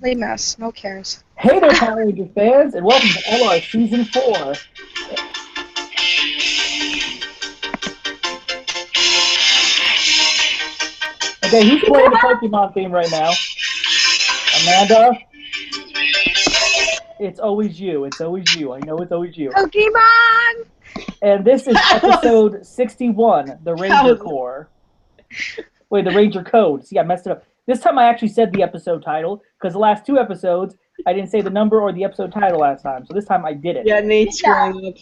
Complete mess. No cares. Hey there, Power Rangers fans, and welcome to LR Season 4. Okay, who's playing the Pokemon theme right now? Amanda? It's always you. It's always you. I know it's always you. Pokemon! And this is episode 61, the Ranger Corps. Wait, the Ranger Code. See, I messed it up. This time I actually said the episode title, because the last two episodes, I didn't say the number or the episode title last time. So this time I did it. Yeah, Nate's screwing up.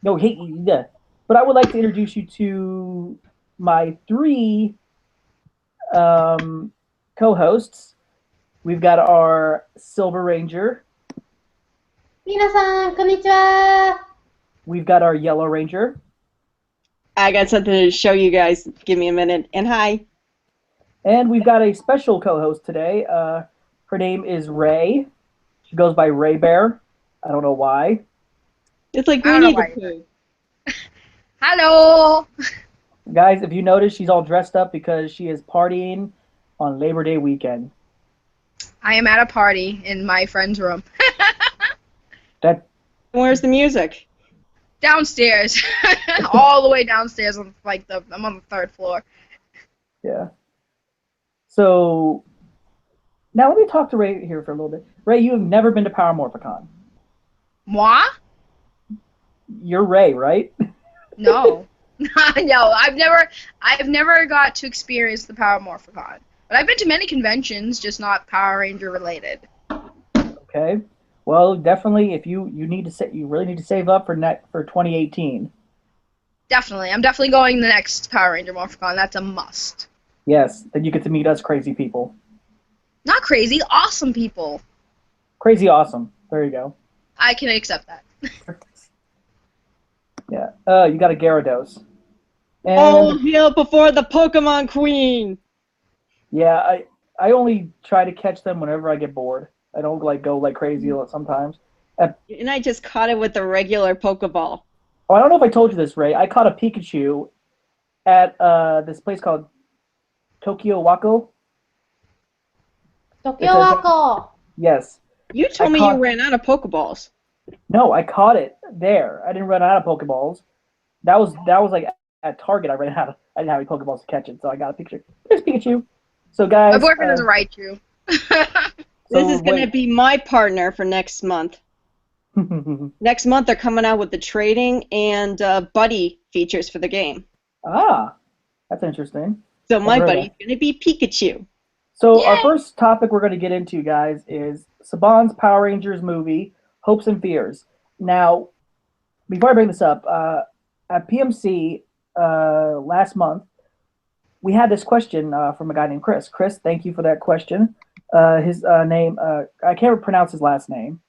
No, hey, yeah. But I would like to introduce you to my three co-hosts. We've got our Silver Ranger. 皆さん、こんにちは。 We've got our Yellow Ranger. I got something to show you guys. Give me a minute. And hi. And we've got a special co-host today. Her name is Ray. She goes by Ray Bear. I don't know why. It's like I we don't need know to poo. Hello! Guys, if you notice, she's all dressed up because she is partying on Labor Day weekend. I am at a party in my friend's room. That Where's the music? Downstairs. All the way downstairs on I'm on the third floor. Yeah. So now let me talk to Ray here for a little bit. Ray, you have never been to Power Morphicon. Moi? You're Ray, right? No. No, I've never got to experience the Power Morphicon. But I've been to many conventions, just not Power Ranger related. Okay. Well, definitely, if you really need to save up for 2018. Definitely. I'm definitely going the next Power Ranger Morphicon. That's a must. Yes, then you get to meet us crazy people. Not crazy, awesome people. Crazy awesome. There you go. I can accept that. Yeah. You got a Gyarados. And All hail before the Pokemon Queen! yeah, I only try to catch them whenever I get bored. I don't go like crazy sometimes. And I just caught it with the regular Pokeball. Oh, I don't know if I told you this, Ray. I caught a Pikachu at this place called Tokyo Wako. 東京和光 Yes. You told me you ran out of Pokeballs. No, I caught it there. I didn't run out of Pokeballs. That was like at Target. I didn't have any Pokeballs to catch it, so I got a Pikachu. There's Pikachu. So guys, My boyfriend is a Raichu. This is going to be my partner for next month. Next month they're coming out with the trading and buddy features for the game. Ah, that's interesting. So my I've heard buddy's that. going to be Pikachu. So Yay! our first topic we're going to get into, guys, is Saban's Power Rangers movie, Hopes and Fears. Now, before I bring this up, at PMC last month, we had this question from a guy named Chris. Chris, thank you for that question. His name, I can't pronounce his last name.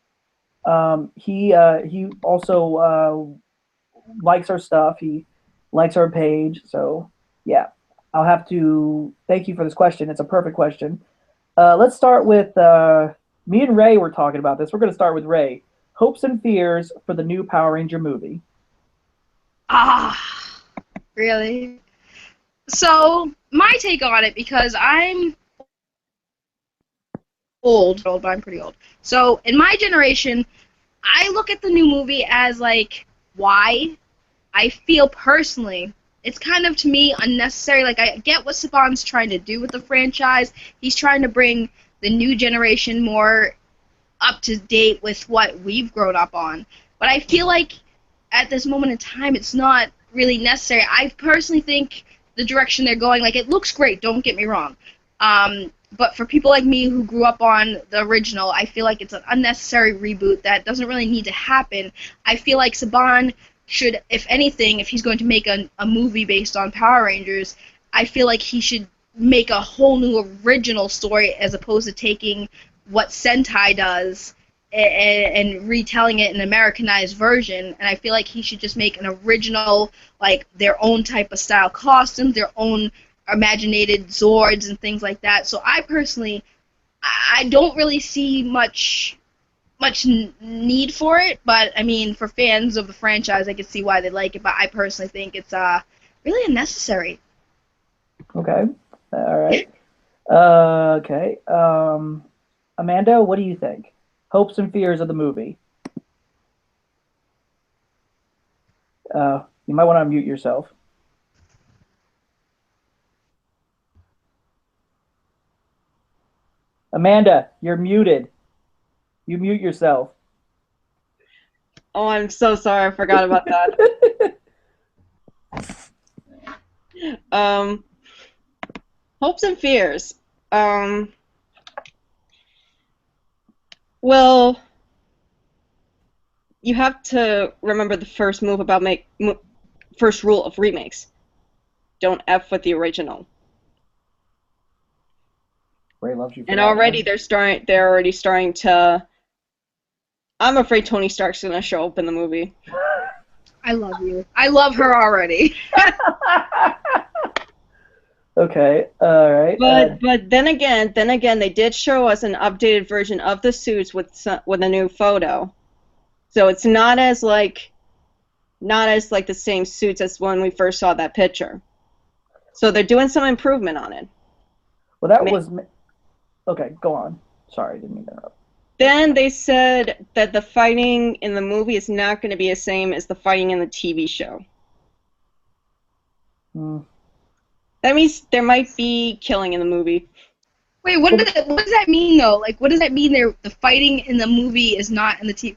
He also likes our stuff. He likes our page. So, yeah, I'll have to thank you for this question. It's a perfect question. Let's start with me and Ray were talking about this. We're going to start with Ray. Hopes and fears for the new Power Ranger movie. Ah, really? So, my take on it, because I'm old, but I'm pretty old. So, in my generation, I look at the new movie as, like, why? I feel personally, it's kind of, to me, unnecessary. Like, I get what Saban's trying to do with the franchise. He's trying to bring the new generation more up to date with what we've grown up on. But I feel like, at this moment in time, it's not really necessary. I personally think the direction they're going, like, it looks great, don't get me wrong. But for people like me who grew up on the original, I feel like it's an unnecessary reboot that doesn't really need to happen. I feel like Saban should, if anything, if he's going to make a movie based on Power Rangers, I feel like he should make a whole new original story as opposed to taking what Sentai does and retelling it in an Americanized version. And I feel like he should just make an original, like, their own type of style costumes, their own imaginated Zords and things like that. So I personally, I don't really see much need for it, but I mean, for fans of the franchise, I can see why they like it, but I personally think it's really unnecessary. Okay. All right. Okay. Amanda, what do you think? Hopes and fears of the movie. You might want to unmute yourself. Amanda, you're muted. You mute yourself. Oh, I'm so sorry. I forgot about that. Hopes and fears. Well, you have to remember the first rule of remakes. Don't F with the original. Ray loves you for and that, already man. they're already starting to. I'm afraid Tony Stark's gonna show up in the movie. I love you. I love her already. Okay, all right. But then again, they did show us an updated version of the suits with a new photo, so it's not as the same suits as when we first saw that picture. So they're doing some improvement on it. Well, that was okay. Go on. Sorry, didn't mean to interrupt. Then they said that the fighting in the movie is not going to be the same as the fighting in the TV show. That means there might be killing in the movie. Wait, what does that mean though? Like, what does that mean? The fighting in the movie is not in the TV.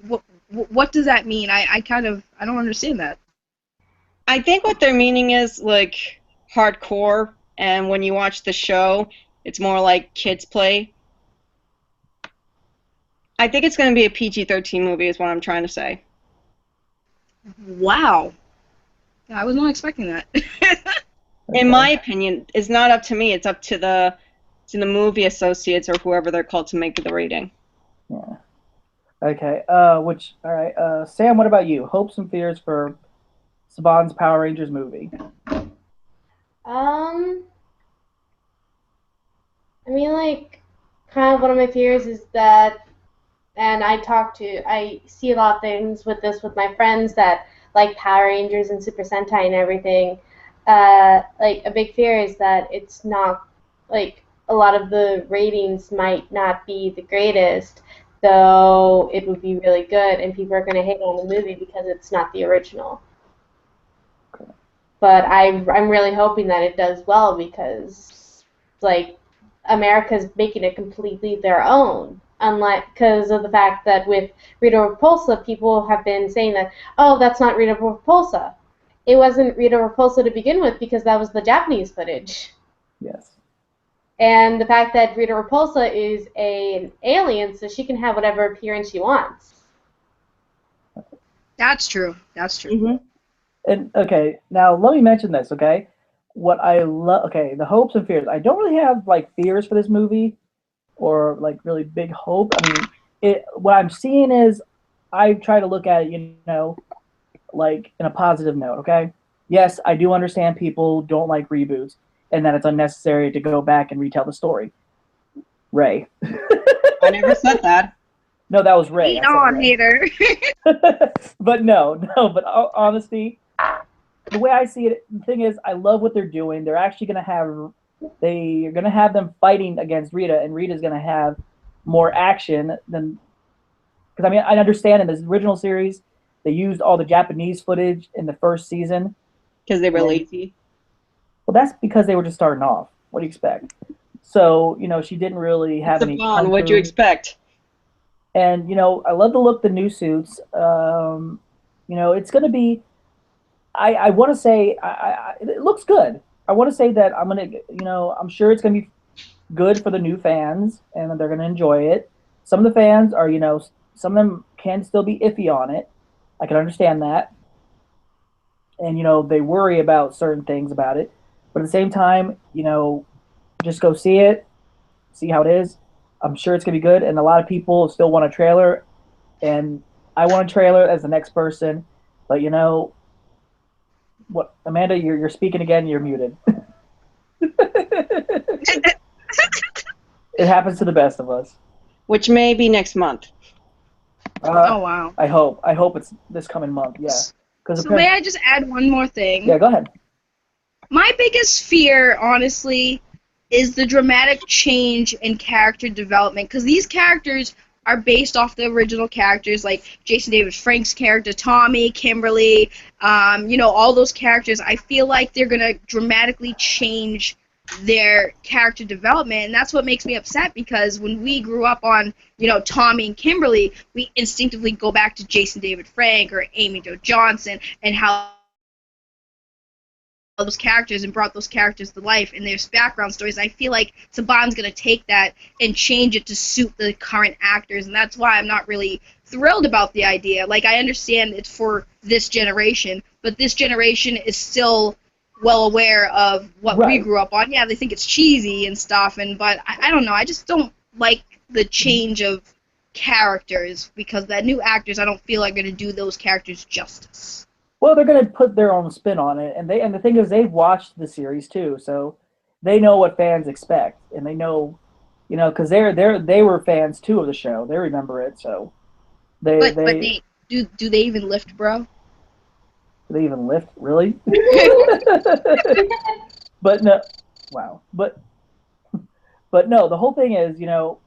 What does that mean? I don't understand that. I think what they're meaning is like hardcore, and when you watch the show, it's more like kids play. I think it's going to be a PG-13 movie is what I'm trying to say. Wow. I was not expecting that. In my opinion, it's not up to me. It's up to the movie associates or whoever they're called to make the rating. Yeah. Okay. All right. Sam, what about you? Hopes and fears for Saban's Power Rangers movie. I mean, like, kind of one of my fears is that, and I see a lot of things with this with my friends that like Power Rangers and Super Sentai and everything. Like, a big fear is that it's not, like, a lot of the ratings might not be the greatest, though it would be really good, and people are going to hate on the movie because it's not the original. Okay. But I'm really hoping that it does well because, like, America's making it completely their own. Unlike, because of the fact that with Rita Repulsa, people have been saying that, oh, that's not Rita Repulsa. It wasn't Rita Repulsa to begin with because that was the Japanese footage. Yes. And the fact that Rita Repulsa is an alien, so she can have whatever appearance she wants. That's true. That's true. Mm-hmm. And okay, now let me mention this. Okay, what I love. Okay, the hopes and fears. I don't really have like fears for this movie, or like really big hope. I mean, what I'm seeing is I try to look at it, you know, like in a positive note. Okay, yes, I do understand people don't like reboots and that it's unnecessary to go back and retell the story. Ray. I never said that. No, that was Ray. Eat on, Ray. hater. But but honesty, the way I see it, the thing is, I love what they're doing. They're actually going to have, they're going to have them fighting against Rita, and Rita's going to have more action than, because I mean, I understand in this original series, they used all the Japanese footage in the first season. Because they were lazy. Well, that's because they were just starting off. What do you expect? So, you know, she didn't really have any. What'd you expect? And, you know, I love the look, the new suits. You know, it's going to be, I want to say, it looks good. I want to say that I'm going to, you know, I'm sure it's going to be good for the new fans and they're going to enjoy it. Some of the fans are, you know, some of them can still be iffy on it. I can understand that. And, you know, they worry about certain things about it. But at the same time, you know, just go see it, see how it is. I'm sure it's going to be good. And a lot of people still want a trailer. And I want a trailer as the next person. But, you know, what, Amanda, you're speaking again. You're muted. It happens to the best of us. Which may be next month. Oh, wow. I hope it's this coming month, yeah. So may I just add one more thing? Yeah, go ahead. My biggest fear, honestly, is the dramatic change in character development, because these characters are based off the original characters, like Jason David Frank's character, Tommy, Kimberly, all those characters. I feel like they're going to dramatically change their character development, and that's what makes me upset, because when we grew up on, Tommy and Kimberly, we instinctively go back to Jason David Frank or Amy Jo Johnson and how those characters and brought those characters to life and their background stories. I feel like Saban's going to take that and change it to suit the current actors, and that's why I'm not really thrilled about the idea. Like, I understand it's for this generation, but this generation is still well aware of what we grew up on. Yeah, they think it's cheesy and stuff, but I don't know. I just don't like the change of characters, because that new actors, I don't feel are going to do those characters justice. Well, they're going to put their own spin on it, and the thing is, they've watched the series too, so they know what fans expect, and they know, because they were fans too of the show. They remember it, so do they even lift, bro? Do they even lift, really? But no, wow, but no. The whole thing is, the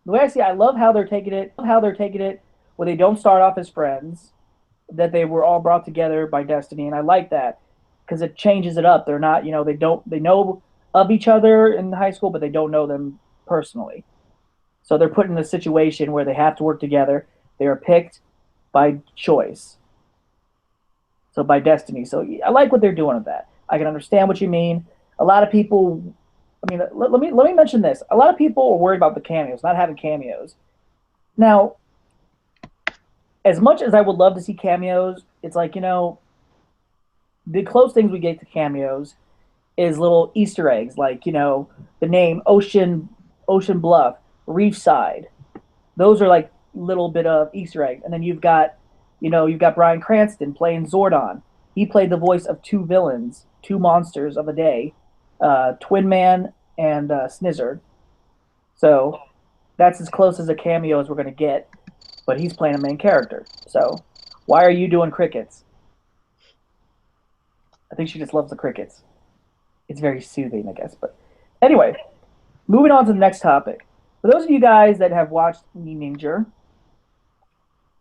way I see it, I love how they're taking it. Where they don't start off as friends, that they were all brought together by destiny, and I like that because it changes it up. They're not, they know of each other in high school, but they don't know them personally. So they're put in a situation where they have to work together. They are picked by choice, so by destiny. So I like what they're doing with that. I can understand what you mean. A lot of people, let me mention this. A lot of people are worried about the cameos, not having cameos. Now, as much as I would love to see cameos, it's like, the close things we get to cameos is little Easter eggs, like, the name Ocean Bluff, Reefside. Those are like little bit of Easter eggs. And then you've got Bryan Cranston playing Zordon. He played the voice of two villains, two monsters of a day, Twin Man and Snizzard. So that's as close as a cameo as we're going to get. But he's playing a main character. So why are you doing crickets? I think she just loves the crickets. It's very soothing, I guess. But anyway, moving on to the next topic. For those of you guys that have watched Ninja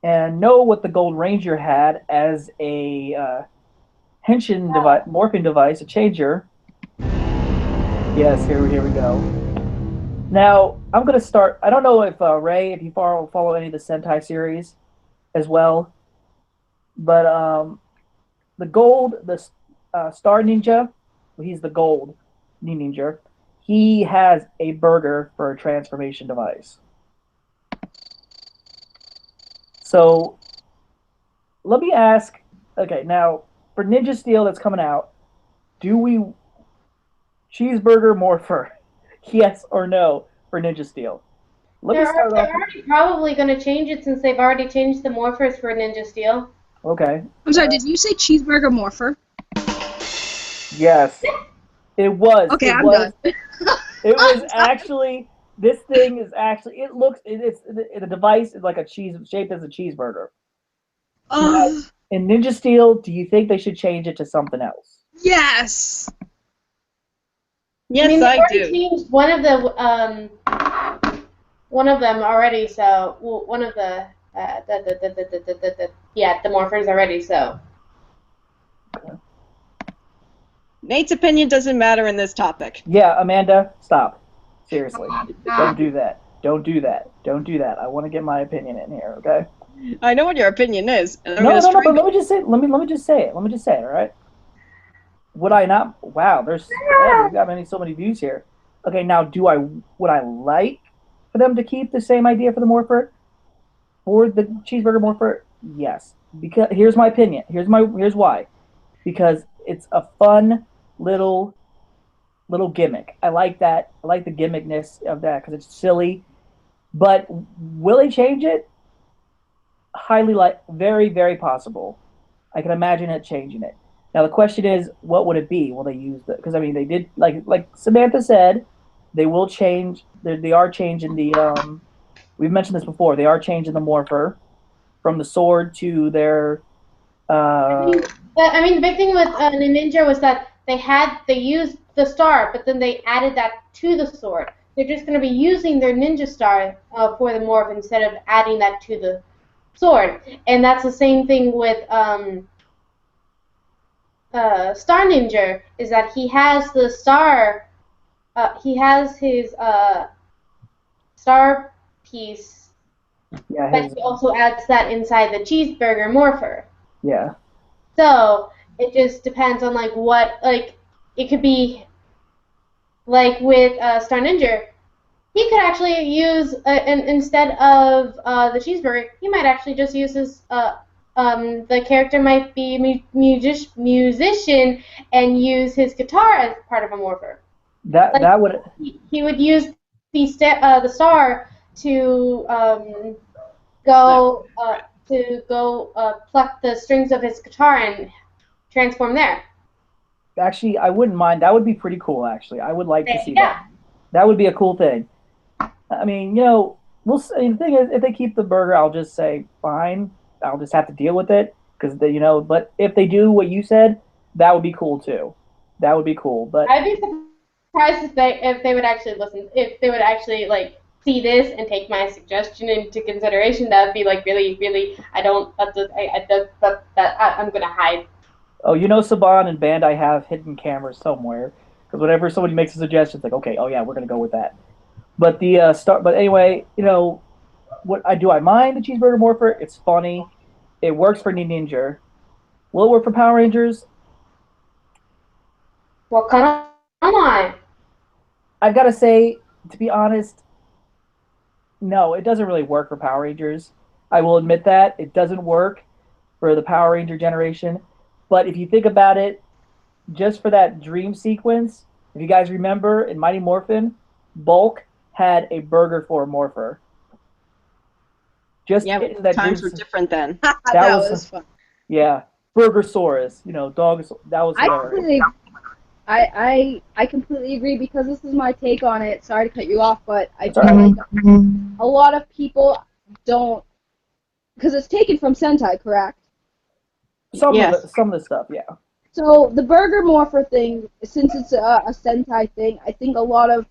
and know what the Gold Ranger had as a henshin morphing device, a changer. Yes, here we go. Now, I'm going to start. I don't know if Ray, if you follow any of the Sentai series as well, but the Star Ninja, he's the Gold Ninja. He has a burger for a transformation device. So, let me ask. Okay, now for Ninja Steel that's coming out, do we cheeseburger morpher? Yes or no for Ninja Steel? They're already probably going to change it, since they've already changed the morphers for Ninja Steel. Okay. I'm sorry, did you say cheeseburger morpher? Yes. It was. Okay, I'm done. It was actually, this thing is actually, the device is like shaped as a cheeseburger. In Ninja Steel, do you think they should change it to something else? Yes. Yes, I do. Changed one of them already. So one of the morphers already. So Nate's opinion doesn't matter in this topic. Yeah, Amanda, stop. Seriously, don't do that. Don't do that. Don't do that. I want to get my opinion in here. Okay. I know what your opinion is. No, but let me just say. Let me just say it. Let me just say it. All right. Would I not? Wow, we've got so many views here. Okay, now would I like for them to keep the same idea for the morpher, for the cheeseburger morpher? Yes, because here's my opinion. Here's why. Because it's a fun little gimmick. I like that. I like the gimmickness of that because it's silly. But will they change it? Very, very possible. I can imagine it changing it. Now the question is, what would it be? Will they use the? Because they did like Samantha said, they will change. They are changing the. We've mentioned this before. They are changing the morpher from the sword to their. The big thing with Ninja was that they used the star, but then they added that to the sword. They're just going to be using their ninja star for the morph instead of adding that to the sword. And that's the same thing with Star Ninja, is that he has the star, he has his star piece, Yeah, but he also adds that inside the cheeseburger morpher. Yeah. So it just depends on like what, like it could be like with Star Ninja, he could actually use instead of the cheeseburger, he might actually just use his the character might be a musician and use his guitar as part of a morpher. That would. He would use the star to go pluck the strings of his guitar and transform there. Actually, I wouldn't mind. That would be pretty cool. Actually, I would like to see Yeah. that. That would be a cool thing. I mean, we'll see. The thing is, if they keep the burger, I'll just say fine. I'll just have to deal with it because But if they do what you said, that would be cool too. That would be cool. But I'd be surprised if they would actually listen. If they would actually like see this and take my suggestion into consideration. That would be like really, really. I'm gonna hide. Oh, Saban and Bandai have hidden cameras somewhere because whenever somebody makes a suggestion, it's like, okay, oh yeah, we're gonna go with that. But the But anyway, I mind the cheeseburger morpher? It's funny. It works for Ninja. Will it work for Power Rangers? Well, come on. I've got to say, to be honest, no, it doesn't really work for Power Rangers. I will admit that it doesn't work for the Power Ranger generation. But if you think about it, just for that dream sequence, if you guys remember in Mighty Morphin, Bulk had a burger for a morpher. Just that times were different then. that was fun. Yeah, Burgersaurus, dogs. That was hilarious. I completely agree because this is my take on it. Sorry to cut you off, but I feel like a lot of people don't, because it's taken from Sentai, correct? Some of the stuff, yeah. So the Burger Morpher thing, since it's a Sentai thing, I think a lot of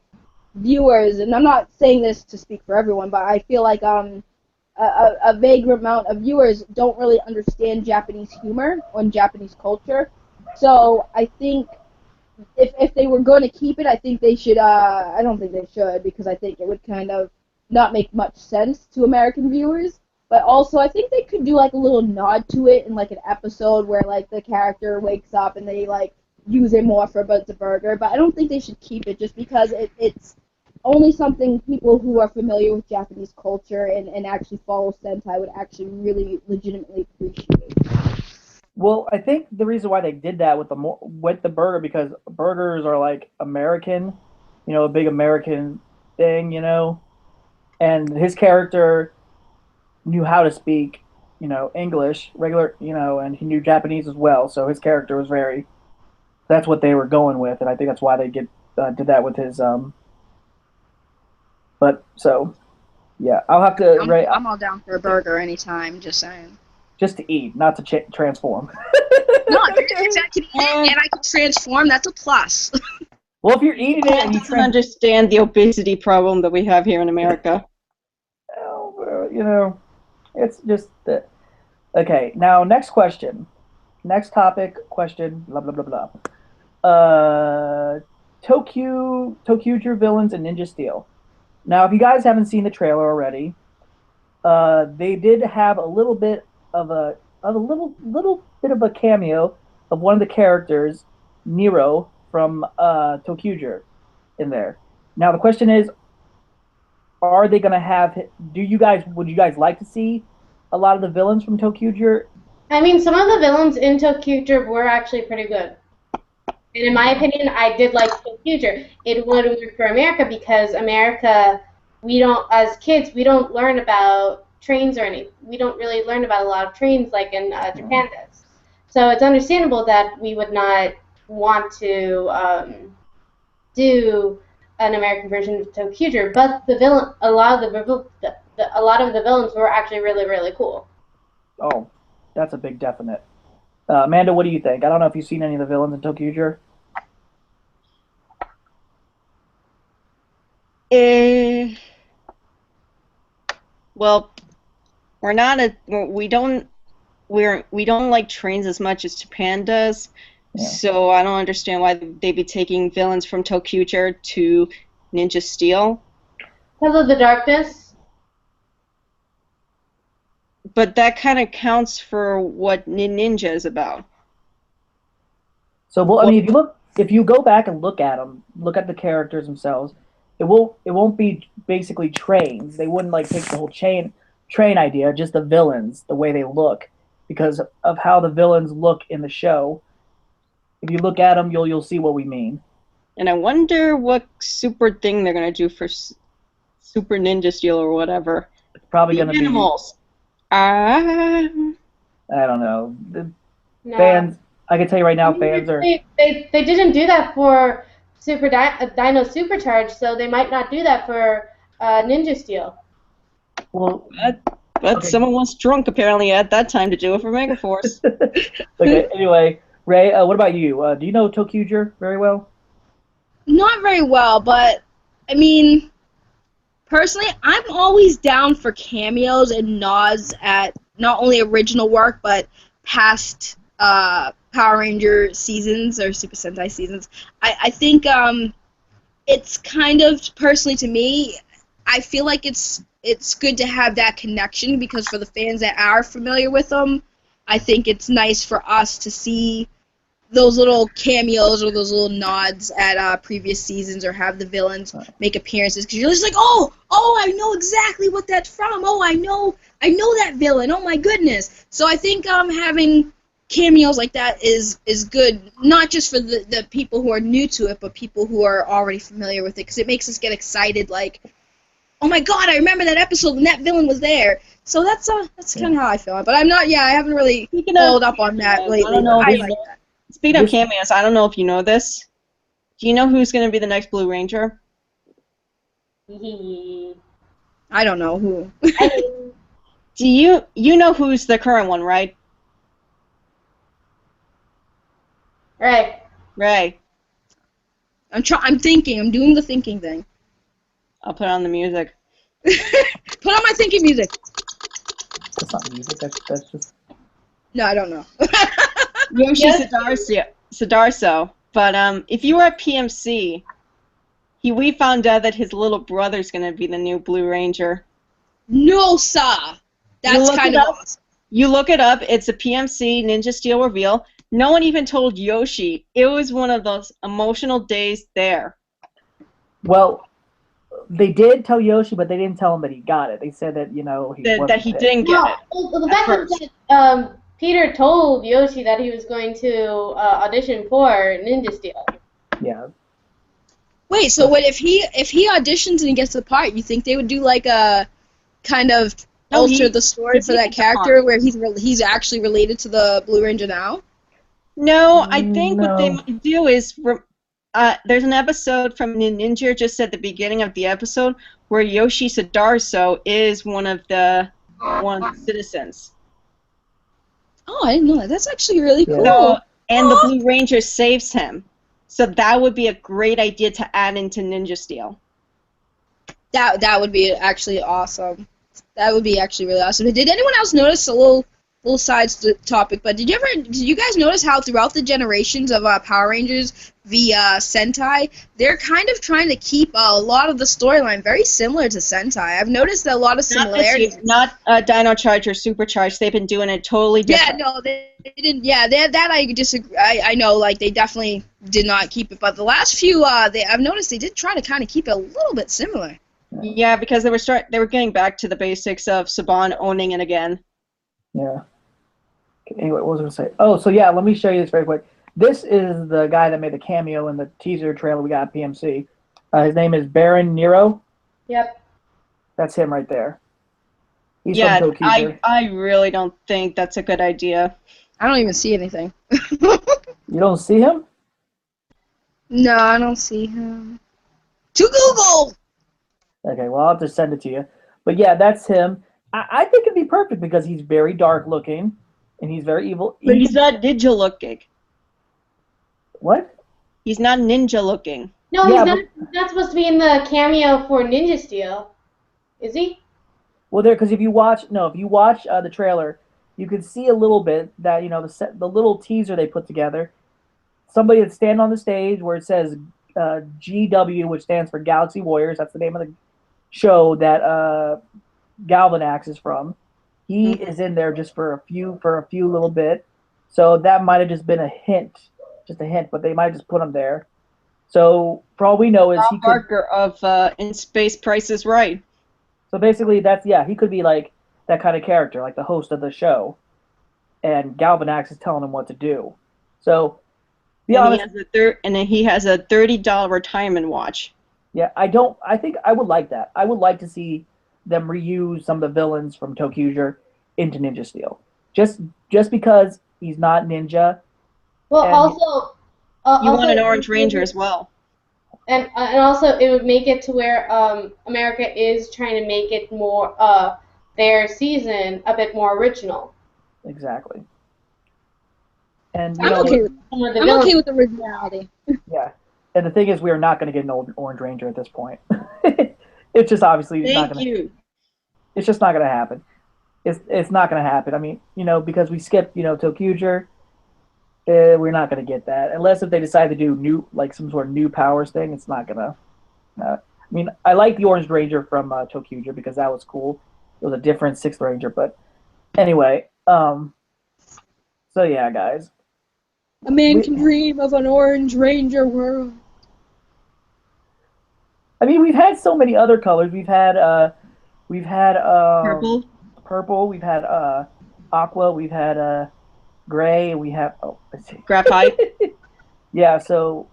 viewers, and I'm not saying this to speak for everyone, but I feel like a vague amount of viewers don't really understand Japanese humor or Japanese culture. So I think if they were going to keep it, I think they should. I don't think they should because I think it would kind of not make much sense to American viewers. But also, I think they could do like a little nod to it in like an episode where like the character wakes up and they like use a morpher, but it's a burger. But I don't think they should keep it just because it's only something people who are familiar with Japanese culture and actually follow Sentai would actually really legitimately appreciate. Well, I think the reason why they did that with the burger because burgers are like American, a big American thing, and his character knew how to speak, English, regular, and he knew Japanese as well. So his character was that's what they were going with, and I think that's why they did that with his. But so, yeah, I'll have to. I'm all down for a burger anytime. Just saying. Just to eat, not to transform. No, if I can eat it and I can transform, that's a plus. Well, if you're eating it and you doesn't understand the obesity problem that we have here in America. It's just that. Okay, now next question. Next topic, question, blah, blah, blah, blah. ToQger villains and Ninja Steel. Now, if you guys haven't seen the trailer already, they did have a little bit of a little bit of a cameo of one of the characters, Nero, from ToQger in there. Now, the question is, are they going to have... would you guys like to see a lot of the villains from ToQger? I mean, some of the villains in ToQger were actually pretty good. And in my opinion, I did like ToQger. It would work for America because America, as kids, we don't learn about trains or anything. We don't really learn about a lot of trains like in Japan does. So it's understandable that we would not want to do an American version of ToQger, but a lot of the villains were actually really, really cool. Oh, that's a big definite. Amanda, what do you think? I don't know if you've seen any of the villains in ToQger. Well, we don't like trains as much as Japan does. Yeah. So I don't understand why they'd be taking villains from ToQger to Ninja Steel. Because of the darkness. But that kind of counts for what Ninja is about. So, well, I mean, if you go back and look at them, look at the characters themselves, it won't be basically trains. They wouldn't like take the whole train idea, just the villains, the way they look, because of how the villains look in the show. If you look at them, you'll see what we mean. And I wonder what super thing they're gonna do for Super Ninja Steel or whatever. It's probably gonna be animals. I don't know. Fans. I can tell you right now, fans are. They didn't do that for Super Dino Supercharged, so they might not do that for Ninja Steel. Well, but okay. Someone was drunk apparently at that time to do it for Megaforce. Okay. Anyway, Ray, what about you? Do you know ToQger very well? Not very well, but I mean, personally, I'm always down for cameos and nods at not only original work but past Power Ranger seasons or Super Sentai seasons. I think it's kind of, personally to me, I feel like it's good to have that connection, because for the fans that are familiar with them, I think it's nice for us to see those little cameos or those little nods at previous seasons, or have the villains make appearances, because you're just like, oh, I know exactly what that's from. Oh, I know that villain. Oh my goodness. So I think having cameos like that is good, not just for the people who are new to it, but people who are already familiar with it, because it makes us get excited, like, oh my god, I remember that episode when that villain was there. So that's kind of how I feel. But I haven't really followed up on that lately. I don't know. Speaking of cameos, I don't know if you know this. Do you know who's going to be the next Blue Ranger? I don't know who. Do you know who's the current one, right? Ray. I'm thinking. I'm doing the thinking thing. I'll put on the music. Put on my thinking music. That's not music. That's just. No, I don't know. Yoshi Sudarso. But if you were at PMC, we found out that his little brother's gonna be the new Blue Ranger. No, sir. That's kind of awesome. You look it up. It's a PMC Ninja Steel reveal. No one even told Yoshi. It was one of those emotional days there. Well, they did tell Yoshi, but they didn't tell him that he got it. They said that, he didn't get it. The fact is that Peter told Yoshi that he was going to audition for Ninja Steel. Yeah. Wait, so what if he auditions and he gets the part? You think they would do like a kind of alter the story for that character where he's actually related to the Blue Ranger now? No, I think what they might do is there's an episode from Ninja just at the beginning of the episode where Yoshi Sudarso is one of the citizens. Oh, I didn't know that. That's actually really cool. So, and the Blue Ranger saves him. So that would be a great idea to add into Ninja Steel. That would be actually awesome. That would be actually really awesome. Did anyone else notice, a little side topic, but did you guys notice how throughout the generations of Power Rangers via Sentai, they're kind of trying to keep a lot of the storyline very similar to Sentai? I've noticed that a lot of similarities. Not Dino Charge or Supercharged. They've been doing it totally different. Yeah, no, they didn't. Yeah, that I disagree. I know, like, they definitely did not keep it, but the last few, I've noticed they did try to kind of keep it a little bit similar. Yeah, because they were getting back to the basics of Saban owning it again. Yeah. Anyway, what was I going to say? Oh, so yeah, let me show you this very quick. This is the guy that made the cameo in the teaser trailer we got at PMC. His name is Baron Nero. Yep. That's him right there. He's from ToQger. I really don't think that's a good idea. I don't even see anything. You don't see him? No, I don't see him. To Google! Okay, well, I'll have to send it to you. But yeah, that's him. I think it'd be perfect because he's very dark looking. And he's very evil. But he's not ninja looking. What? He's not ninja looking. No, Yeah, he's not supposed to be in the cameo for Ninja Steel, is he? Well, there, because if you watch the trailer, you can see a little bit that the little teaser they put together. Somebody that's standing on the stage where it says GW, which stands for Galaxy Warriors. That's the name of the show that Galvanax is from. He is in there just for a few little bit. So that might have just been a hint, but they might have just put him there. So for all we know is he could. Parker of In Space Price is Right. So basically, he could be like that kind of character, like the host of the show, and Galvanax is telling him what to do. So, be honest. And he has a $30 retirement watch. Yeah, I think I would like that. I would like to see them reuse some of the villains from ToQger into Ninja Steel, just because he's not ninja. Well, also, you want an Orange Ranger as well. And also, it would make it to where America is trying to make it more their season a bit more original. Exactly. And I'm okay with originality. Yeah, and the thing is, we are not going to get an Orange Ranger at this point. It's just obviously not going to. It's just not going to happen. It's not going to happen. I mean, because we skipped, ToQger. We're not going to get that unless if they decide to do some sort of new powers thing. It's not going to. I mean, I like the Orange Ranger from ToQger because that was cool. It was a different Sixth Ranger, but anyway. So yeah, guys. A man can dream of an Orange Ranger world. I mean, we've had so many other colors. We've had purple. We've had aqua. We've had gray. We have let's see. Graphite. Yeah. So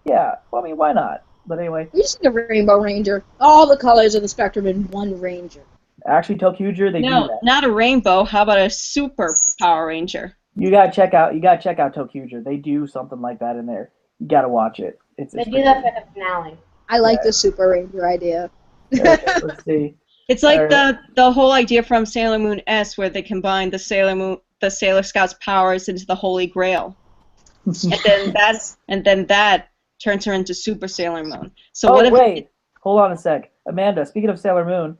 yeah. Well, I mean, why not? But anyway. We just need a Rainbow Ranger. All the colors of the spectrum in one Ranger. Actually, ToQger, they do that. No, not a rainbow. How about a Super Power Ranger? You gotta check out ToQger. They do something like that in there. You gotta watch it. They do that for the finale. I like the Super Ranger idea. Okay, let's see. It's like the whole idea from Sailor Moon S, where they combine the Sailor Scout's powers into the Holy Grail, and then that turns her into Super Sailor Moon. So wait, hold on a sec, Amanda. Speaking of Sailor Moon,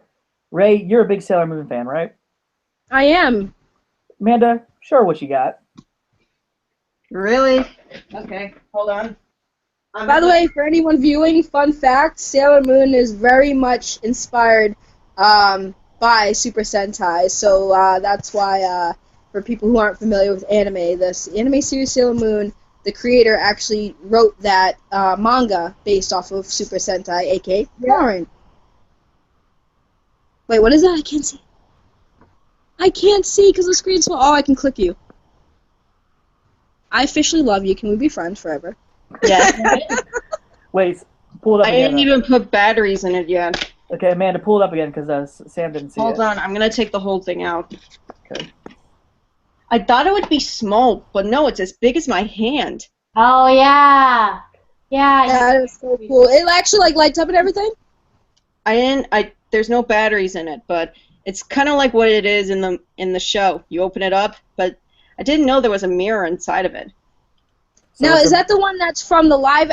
Ray, you're a big Sailor Moon fan, right? I am. Amanda, sure, what you got? Really? Okay, hold on. By the way, for anyone viewing, fun fact, Sailor Moon is very much inspired by Super Sentai, so that's why, for people who aren't familiar with anime, this anime series Sailor Moon, the creator actually wrote that manga based off of Super Sentai, aka Power. Wait, what is that? I can't see. I can't see because the screen's small. Oh, I can click you. I officially love you. Can we be friends forever? Yeah. Wait, pull it up I again. didn't even put batteries in it yet. Okay, Amanda, pull it up again because Sam didn't see it. Hold on, I'm going to take the whole thing out. Okay. I thought it would be small, but no, it's as big as my hand. Oh, yeah. Yeah, it's so cool. It actually, lights up and everything? There's no batteries in it, but it's kind of like what it is in the show. You open it up, but I didn't know there was a mirror inside of it. So now, is that the one that's from the live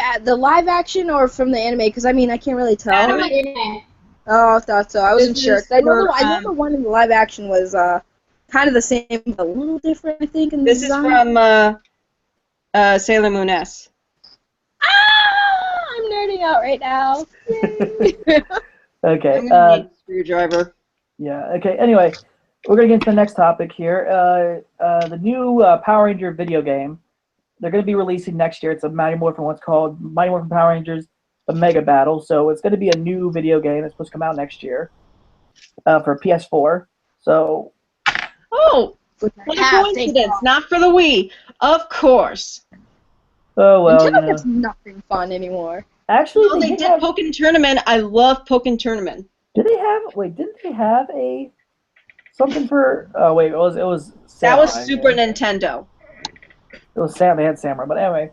action or from the anime? Because, I mean, I can't really tell. Anime. Oh, I thought so. I wasn't sure. I know the one in the live action was kind of the same, but a little different, I think, in the design. This is from Sailor Moon S. Ah! I'm nerding out right now. Yay. Okay. I'm gonna need a screwdriver. Yeah. Okay. Anyway, we're gonna get into the next topic here. The new Power Ranger video game. They're gonna be releasing next year. It's a Mighty Morphin. What's called Mighty Morphin Power Rangers: The Mega Battle. So it's gonna be a new video game. It's supposed to come out next year for PS4. So. Oh, what a coincidence! Not for the Wii, of course. Oh well. Nintendo gets nothing fun anymore. Actually, they did Pokken Tournament. I love Pokken Tournament. Did they have? Wait, didn't they have a something for? Oh wait, it was Samurai, that was Super Nintendo. It was Sam. They had Samurai, but anyway,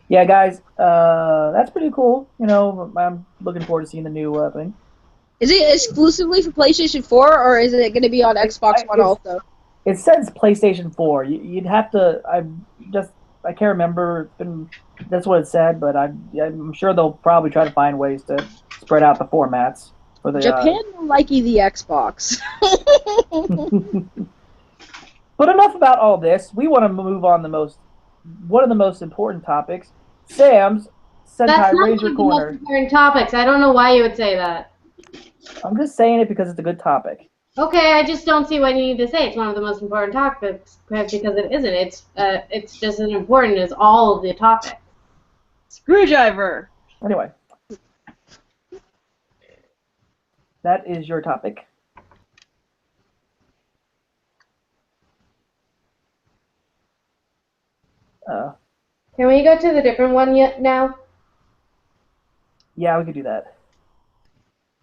yeah, guys, that's pretty cool. I'm looking forward to seeing the new thing. Is it exclusively for PlayStation 4, or is it going to be on Xbox One also? It says PlayStation 4. You'd have to. I can't remember. That's what it said, but I'm sure they'll probably try to find ways to spread out the formats for the. Japan don't like you the Xbox. But enough about all this. We want to move on one of the most important topics, Sam's That's Sentai not Ranger one of the most Corner. important topics. I don't know why you would say that. I'm just saying it because it's a good topic. Okay, I just don't see why you need to say it's one of the most important topics because it isn't. It's just as important as all of the topics. Screwdriver. Anyway, that is your topic. Can we go to the different one yet now? Yeah, we could do that.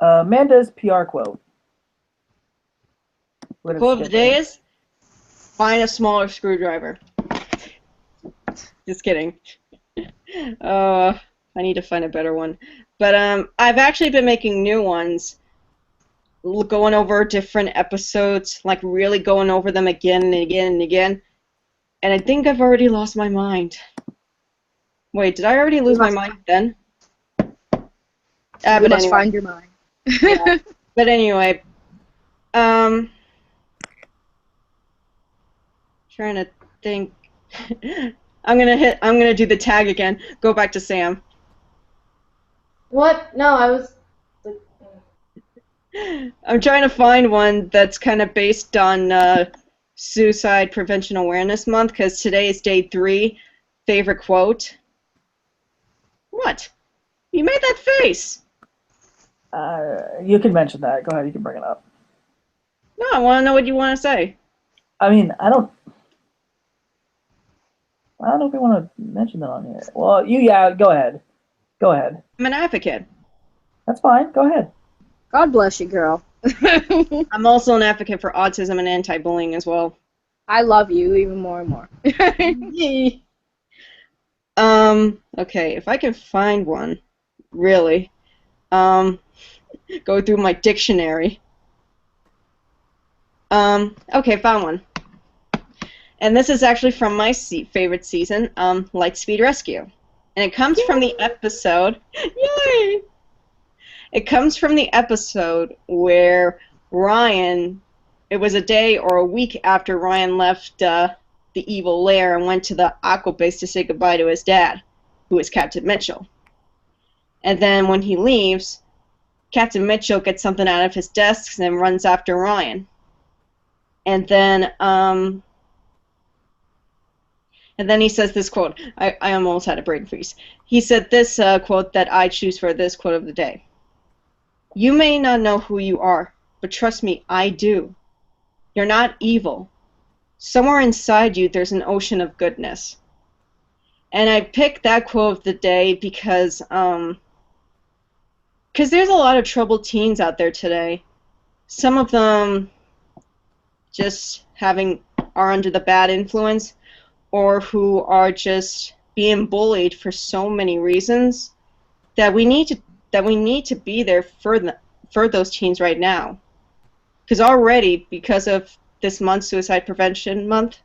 Amanda's PR quote. Quote of the day is, find a smaller screwdriver. Just kidding. I need to find a better one. But I've actually been making new ones, going over different episodes, like really going over them again and again and again. And I think I've already lost my mind. Wait, did I already lose my mind then? You But must anyway. find your mind. Yeah. But anyway, trying to think. I'm gonna do the tag again. Go back to Sam. What? No, I was. I'm trying to find one that's kind of based on Suicide Prevention Awareness Month, because today is day 3. Favorite quote. What? You made that face. You can mention that. Go ahead, you can bring it up. No, I want to know what you want to say. I mean, I don't know if we want to mention that on here. Well, go ahead. Go ahead. I'm an advocate. That's fine. Go ahead. God bless you, girl. I'm also an advocate for autism and anti-bullying as well. I love you even more and more. Yay. Okay, if I can find one, really, go through my dictionary. Okay, found one. And this is actually from my favorite season, Lightspeed Rescue. And it comes from the episode, yay! It comes from the episode where Ryan, it was a day or a week after Ryan left the evil lair and went to the Aqua base to say goodbye to his dad, who is Captain Mitchell. And then when he leaves, Captain Mitchell gets something out of his desk and runs after Ryan. And then he says this quote. I almost had a brain freeze. He said this quote that I choose for this quote of the day. You may not know who you are, but trust me, I do. You're not evil. Somewhere inside you, there's an ocean of goodness. And I picked that quote of the day because there's a lot of troubled teens out there today. Some of them just are under the bad influence, or who are just being bullied for so many reasons that we need to be there for those teens right now. Because already, because of this month, Suicide Prevention Month,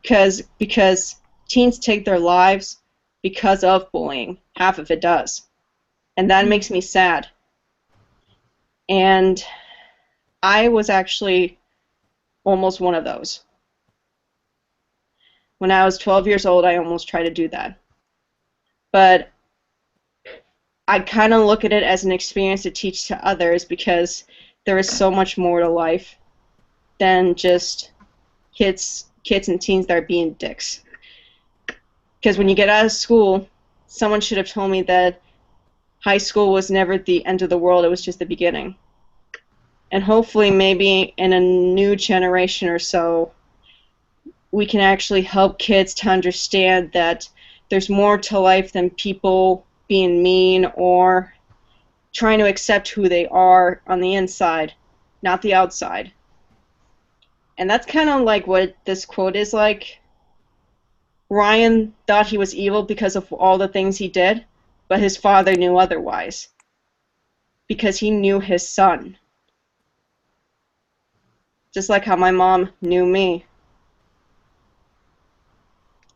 because teens take their lives because of bullying. Half of it does. And that makes me sad. And I was actually almost one of those. When I was 12 years old, I almost tried to do that. But I kind of look at it as an experience to teach to others, because there is so much more to life than just kids and teens that are being dicks. Because when you get out of school, someone should have told me that high school was never the end of the world, it was just the beginning. And hopefully maybe in a new generation or so, we can actually help kids to understand that there's more to life than people being mean or trying to accept who they are on the inside, not the outside. And that's kind of like what this quote is like. Ryan thought he was evil because of all the things he did, but his father knew otherwise, because he knew his son. Just like how my mom knew me.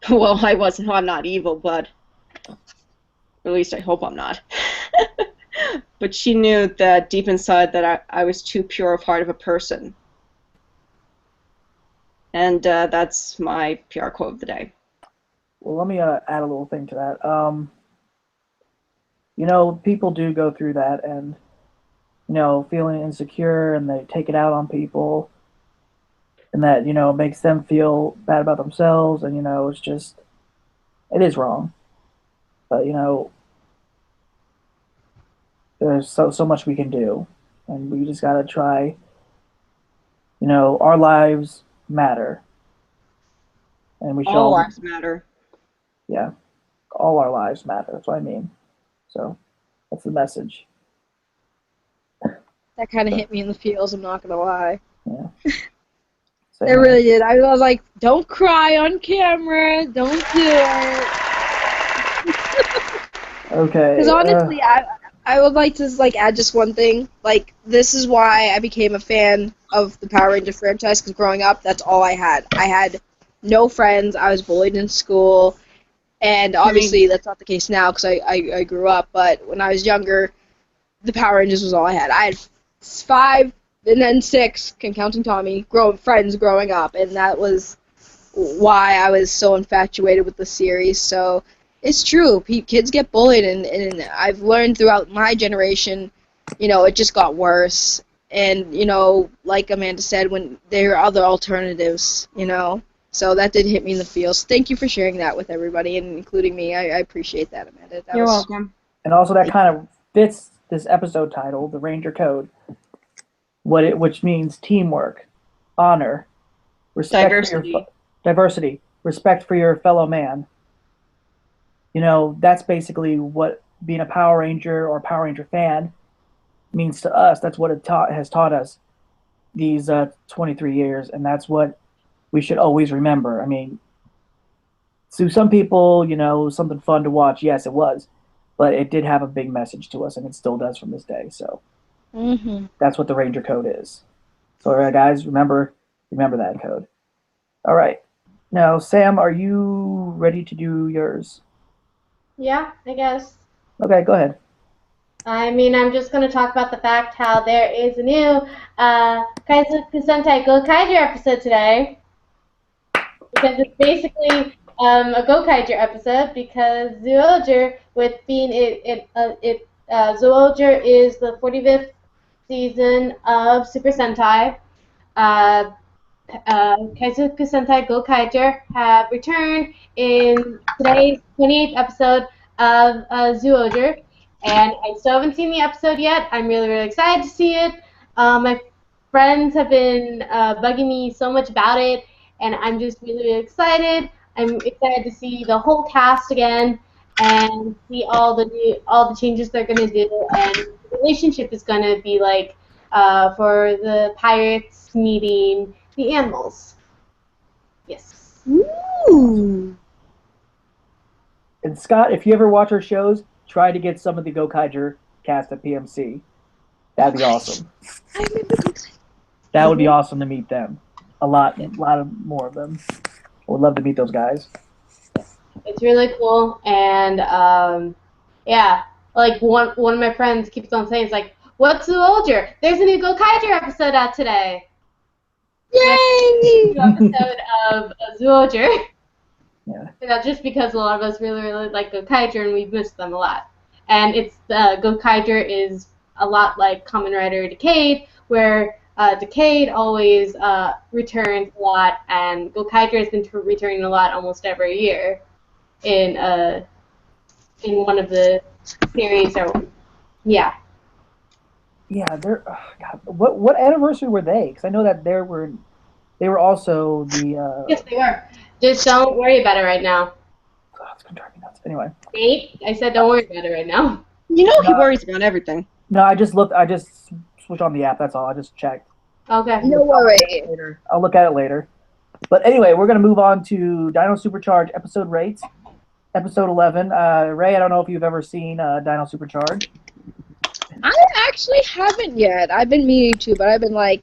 Well, I'm not evil, but at least I hope I'm not. But she knew that deep inside that I was too pure of heart of a person. And that's my PR quote of the day. Well, let me add a little thing to that. People do go through that, and feeling insecure, and they take it out on people, and that makes them feel bad about themselves, and it is wrong. But there's so much we can do, and we just gotta try. Our lives matter, and we should All lives matter. Yeah, all our lives matter. That's what I mean. So that's the message. That kind of hit me in the feels, I'm not going to lie. Yeah. It really did. I was like, don't cry on camera. Don't do it. Okay. Because honestly, I would like to add just one thing. Like, this is why I became a fan of the Power Ranger franchise, because growing up, that's all I had. I had no friends. I was bullied in school. And obviously, that's not the case now because I grew up. But when I was younger, the Power Rangers was all I had. I had 5 and then 6, counting Tommy, friends growing up. And that was why I was so infatuated with the series. So it's true. Kids get bullied. And I've learned throughout my generation, it just got worse. And, like Amanda said, when there are other alternatives, So that did hit me in the feels. Thank you for sharing that with everybody, and including me. I appreciate that, Amanda. You're welcome. And also that kind of fits this episode title, the Ranger Code, which means teamwork, honor, respect diversity, respect for your fellow man. That's basically what being a Power Ranger or Power Ranger fan means to us. That's what it has taught us these 23 years, and that's what we should always remember. I mean, to some people, something fun to watch. Yes, it was, but it did have a big message to us, and it still does from this day. So that's what the Ranger Code is. So, all right, guys, remember that code. All right. Now, Sam, are you ready to do yours? Yeah, I guess. Okay, go ahead. I mean, I'm just going to talk about the fact how there is a new Kaizoku Sentai Go Kaiger episode today. Because it's basically a Go Kaiger episode, because Zyuohger, with being Zyuohger is the 45th season of Super Sentai. Kaizoku Sentai Go Kaiger have returned in today's 28th episode of Zyuohger. And I still haven't seen the episode yet. I'm really, really excited to see it. My friends have been bugging me so much about it, and I'm just really, really excited. I'm excited to see the whole cast again and see all the changes they're gonna do, and the relationship is gonna be like for the pirates meeting the animals. Yes. Ooh. And Scott, if you ever watch our shows, try to get some of the Go Kaiger cast at PMC. That'd be awesome. That would be awesome to meet them. A lot more of them. I would love to meet those guys. It's really cool, and yeah, like one of my friends keeps on saying, it's like, "What's Zyuohger? There's a new Go Kaiger episode out today." Yay! New episode of Zyuohger. Yeah. Just because a lot of us really, really like Go Kaiger, and we've missed them a lot. And it's Go Kaiger is a lot like Kamen Rider Decade, where Decade always returns a lot, and Go Kaiger has been returning a lot almost every year in one of the series. Yeah. Yeah, they're God. What anniversary were they? Because I know that they were also the. Yes, they were. Just don't worry about it right now. Oh, it's gonna drive me nuts. Anyway. Nate, I said don't worry about it right now. He worries about everything. No, I just switched on the app. That's all. I just checked. Okay. No worry. I'll look at it later. But anyway, we're gonna move on to Dino Supercharge episode rates. Episode 11. Ray, I don't know if you've ever seen Dino Supercharge. I actually haven't yet. I've been meaning to, but I've been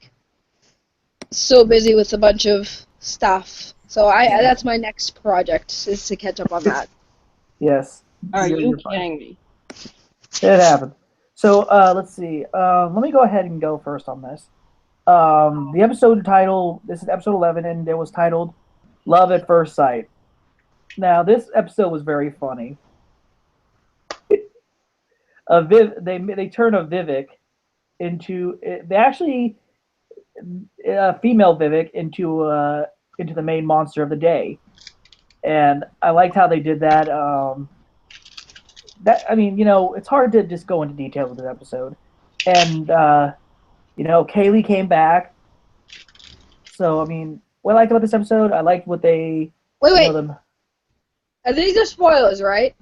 so busy with a bunch of stuff. So that's my next project, is to catch up on that. Yes. Are you You're fine. kidding me? It happened. So let's see. Let me go ahead and go first on this. The episode title, this is episode 11, and it was titled Love at First Sight. Now, this episode was very funny. They turn a Vivek into, they actually, female Vivek into the main monster of the day. And I liked how they did that. I mean, it's hard to just go into detail with this episode. And, Kaylee came back. So, I mean, what I liked about this episode, I liked what they... Wait. These are spoilers, right?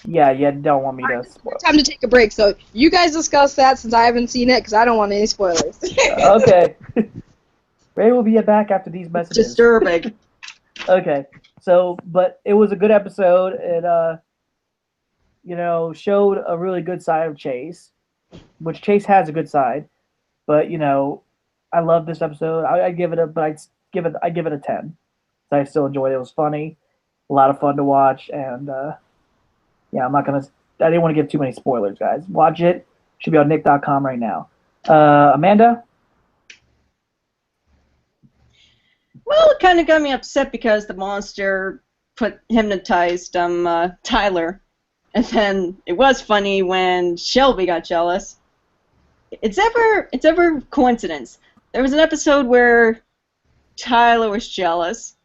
Yeah, you don't want me to spoil. Time to take a break, so you guys discuss that since I haven't seen it, because I don't want any spoilers. Okay. Ray will be back after these messages. Disturbing. Okay. So, but it was a good episode. It, showed a really good side of Chase, which Chase has a good side. But, I love this episode. I give it a 10. So I still enjoyed it. It was funny, a lot of fun to watch, and I didn't want to give too many spoilers, guys. Watch it. Should be on nick.com right now. Amanda? Well, it kind of got me upset because the monster hypnotized Tyler. And then it was funny when Shelby got jealous. It's ever coincidence. There was an episode where Tyler was jealous.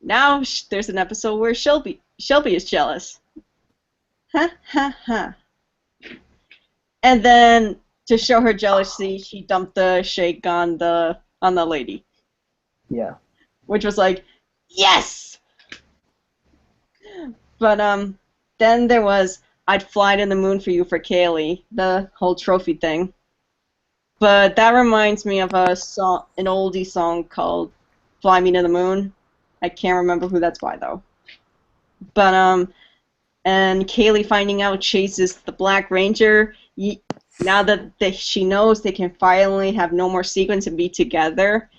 Now there's an episode where Shelby is jealous. Ha ha ha. And then to show her jealousy, she dumped the shake on the lady. Yeah. Which was like, yes. But then there was I'd Fly to the Moon for You for Kaylee, the whole trophy thing. But that reminds me of an oldie song called Fly Me to the Moon. I can't remember who that's by though. But and Kaylee finding out Chase is the Black Ranger. Now that she knows they can finally have no more sequence and be together.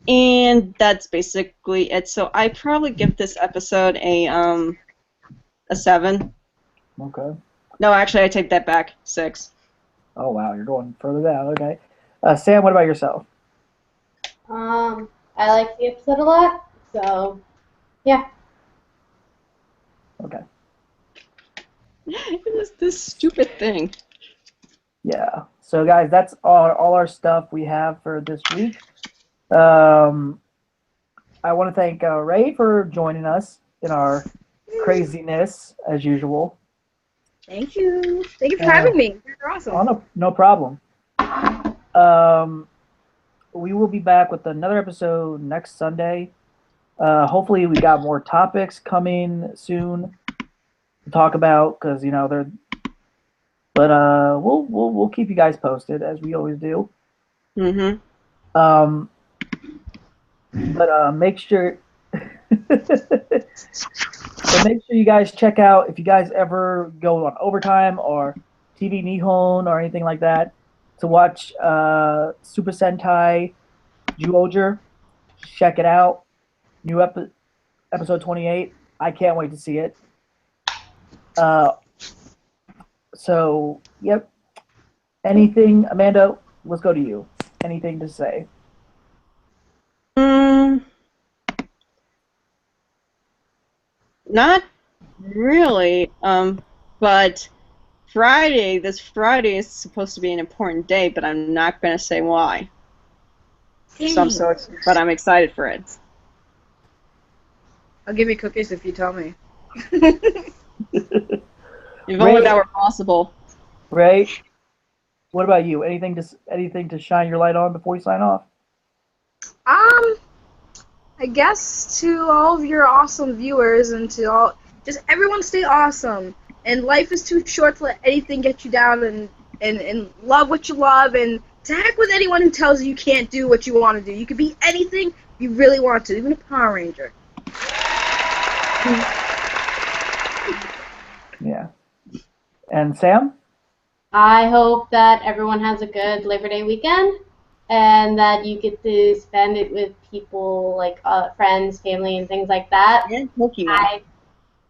And that's basically it. So I probably give this episode a 7. Okay. No, actually, I take that back. 6. Oh wow, you're going further down. Okay. Sam, what about yourself? I like the episode a lot, so yeah. Okay. It was this stupid thing. Yeah. So guys, that's all our stuff we have for this week. I want to thank Ray for joining us in our craziness as usual. Thank you. Thank you for having me. You're awesome. Oh, no problem. We will be back with another episode next Sunday. Hopefully, we got more topics coming soon to talk about because they're. But we'll keep you guys posted as we always do. Mhm. But make sure. So make sure you guys check out, if you guys ever go on Overtime or TV Nihon or anything like that, to watch Super Sentai Zyuohger. Check it out. New episode 28. I can't wait to see it. So, yep. Anything, Amanda, let's go to you. Anything to say? Not really. But this Friday is supposed to be an important day, but I'm not gonna say why. But I'm excited for it. I'll give you cookies if you tell me. If only that were possible. Ray, what about you? Anything to shine your light on before you sign off? I guess to all of your awesome viewers and to just everyone stay awesome. And life is too short to let anything get you down, and love what you love, and to heck with anyone who tells you can't do what you want to do. You can be anything you really want to, even a Power Ranger. Yeah. And Sam? I hope that everyone has a good Labor Day weekend, and that you get to spend it with people like friends, family, and things like that. Yeah, Pokemon. I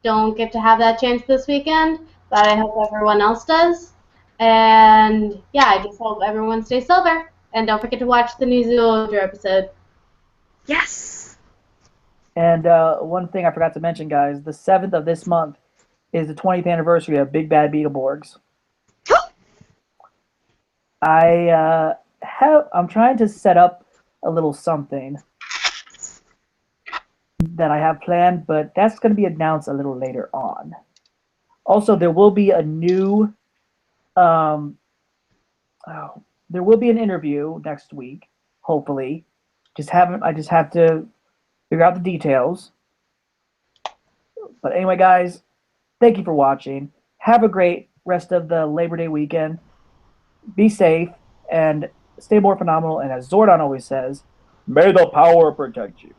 don't get to have that chance this weekend, but I hope everyone else does. And yeah, I just hope everyone stays sober. And don't forget to watch the new Zoolander episode. Yes. And one thing I forgot to mention, guys, the 7th of this month is the 20th anniversary of Big Bad Beetleborgs. I'm trying to set up a little something that I have planned, but that's going to be announced a little later on. Also, there will be a new there will be an interview next week, hopefully. I just have to figure out the details. But anyway, guys, thank you for watching. Have a great rest of the Labor Day weekend. Be safe and stay more phenomenal. And as Zordon always says, may the power protect you.